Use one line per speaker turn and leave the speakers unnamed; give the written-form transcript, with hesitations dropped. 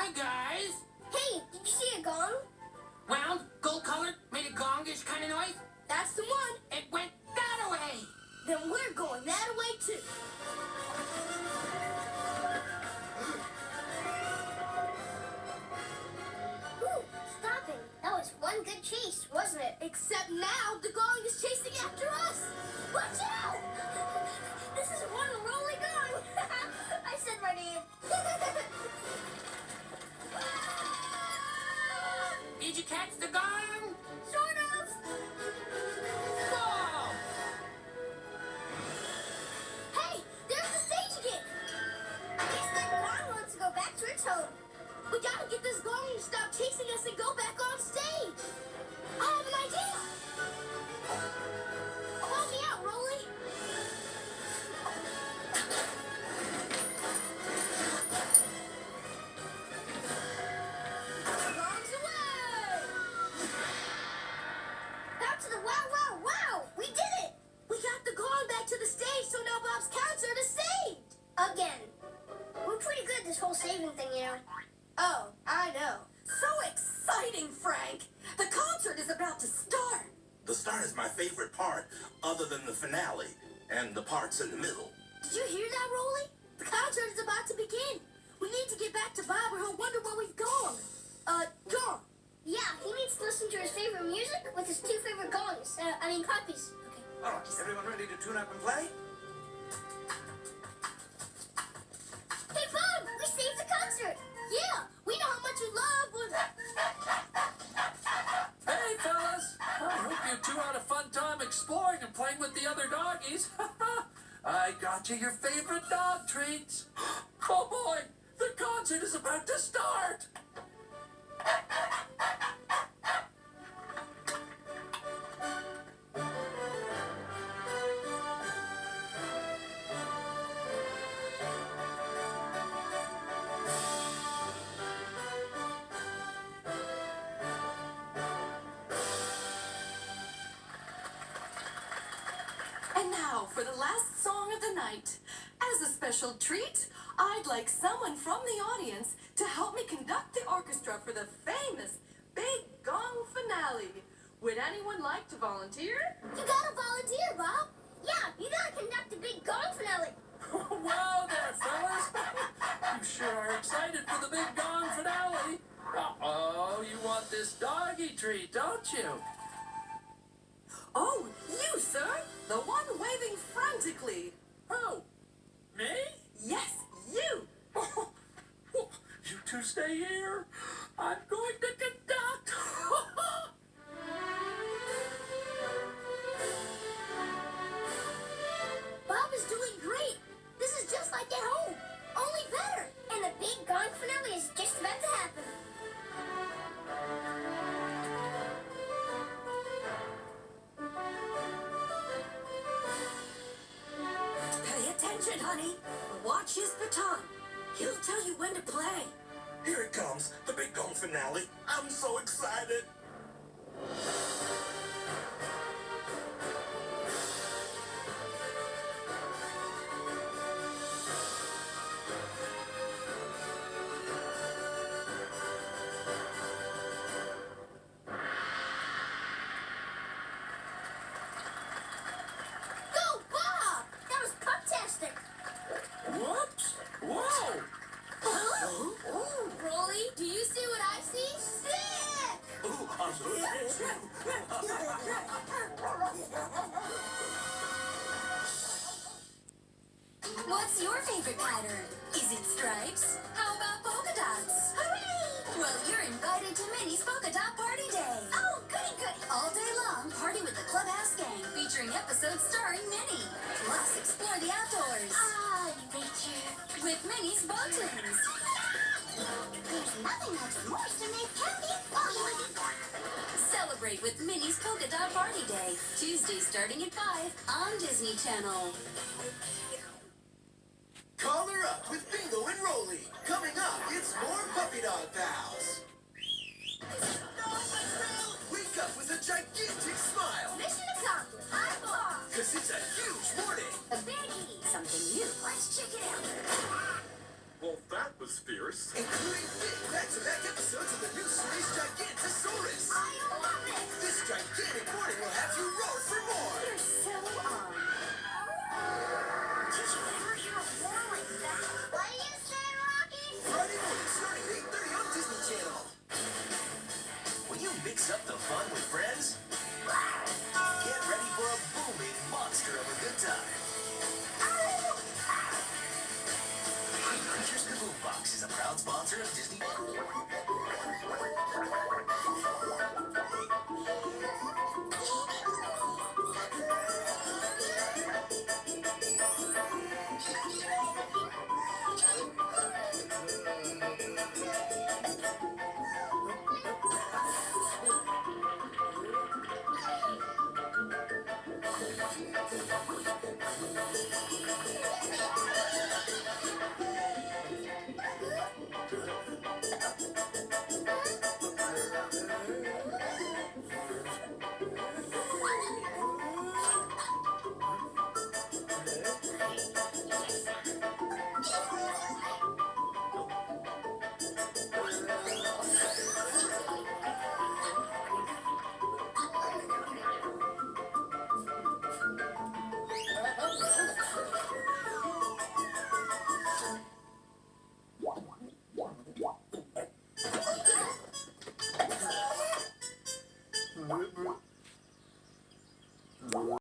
Hi, guys.
Hey, did you see a gong?
Round, gold-colored, made a gongish kind of noise.
That's the one.
It went that way.
Then we're going that way, too. Ooh, stopping. That was one good chase, wasn't it? Except now the gong is chasing after us. Watch out! This is one rolling gong. I said my name.
Did you catch the gong?
Sort of.
Whoa!
Hey, there's the stage again. I guess that gong wants to go back to its home. We gotta get this gong to stop chasing us and go back on stage. I have an idea. Help me out, Rolly. Gongs away! Back to the wow, wow, wow! We did it! We got the gong back to the stage, so now Bob's concert is saved! Again. We're pretty good at this whole saving thing, you know. Oh, I know.
So exciting, Frank! The concert is about to start!
The start is my favorite part, other than the finale and the parts in the middle.
Did you hear that, Rolly? The concert is about to begin. We need to get back to Bob or he'll wonder where we've gone. Gone. Yeah, he needs to listen to his favorite music with his two favorite gongs. Puppies. Okay.
All right, everyone ready to tune up and play?
Hey, Bob, we saved the concert. Yeah, we know how much you love.
Hey, fellas! I hope you two had a fun time exploring and playing with the other doggies. I got you your favorite dog treats. Oh boy, the concert is about to start.
And now for the last song of the night. As a special treat, I'd like someone from the audience to help me conduct the orchestra for the famous Big Gong finale. Would anyone like to volunteer?
You gotta volunteer, Bob. Yeah, you gotta conduct the big gong finale.
Wow there, fellas! You sure are excited for the Big Gong finale. Uh-oh, you want this doggy treat, don't you?
Oh, you, sir! The one waving frantically.
Oh, me?
Yes, you!
You two stay here. I'm going to conduct.
Bob is doing great. This is just like at home, only better. And the big gong finale is just about to happen.
Pay attention, honey. Watch his baton. He'll tell you when to play.
Here it comes, the Big Gong finale. I'm so excited.
Go, Bob! That was fantastic.
Whoops! Whoa!
Rolly, do you see what I see? Sick!
Ooh, I'm so
What's your favorite pattern? Is it stripes? How about polka dots?
Hooray!
Well, you're invited to Minnie's Polka Dot Party Day.
Oh, goody goody.
All day long, party with the Clubhouse Gang, featuring episodes starring Minnie. Plus, explore the outdoors
Ah, nature.
with Minnie's Bottoms.
There's nothing that's moist to make candy fun.
Celebrate with Minnie's Polka Dot Party Day, Tuesday starting at 5 on Disney Channel.
Call her up with Bingo and Rolly. Coming up, it's more Puppy Dog Pals. Wake up with a gigantic smile,
Mission accomplished. High five.
because it's a huge morning.
A biggie.
Something new.
Let's check it out.
Well, that was fierce.
Including big back-to-back episodes of the new series Gigantosaurus.
I love it!
This gigantic morning will have you roar for more.
You're so on.
Did you ever hear a roar like that? What do you say, Rocky?
Friday morning starting at 8:30 on Disney Channel.
When you mix up the fun with friends, get ready for a booming monster of a good time. Creatures Kaboom Box is a proud sponsor of Disney.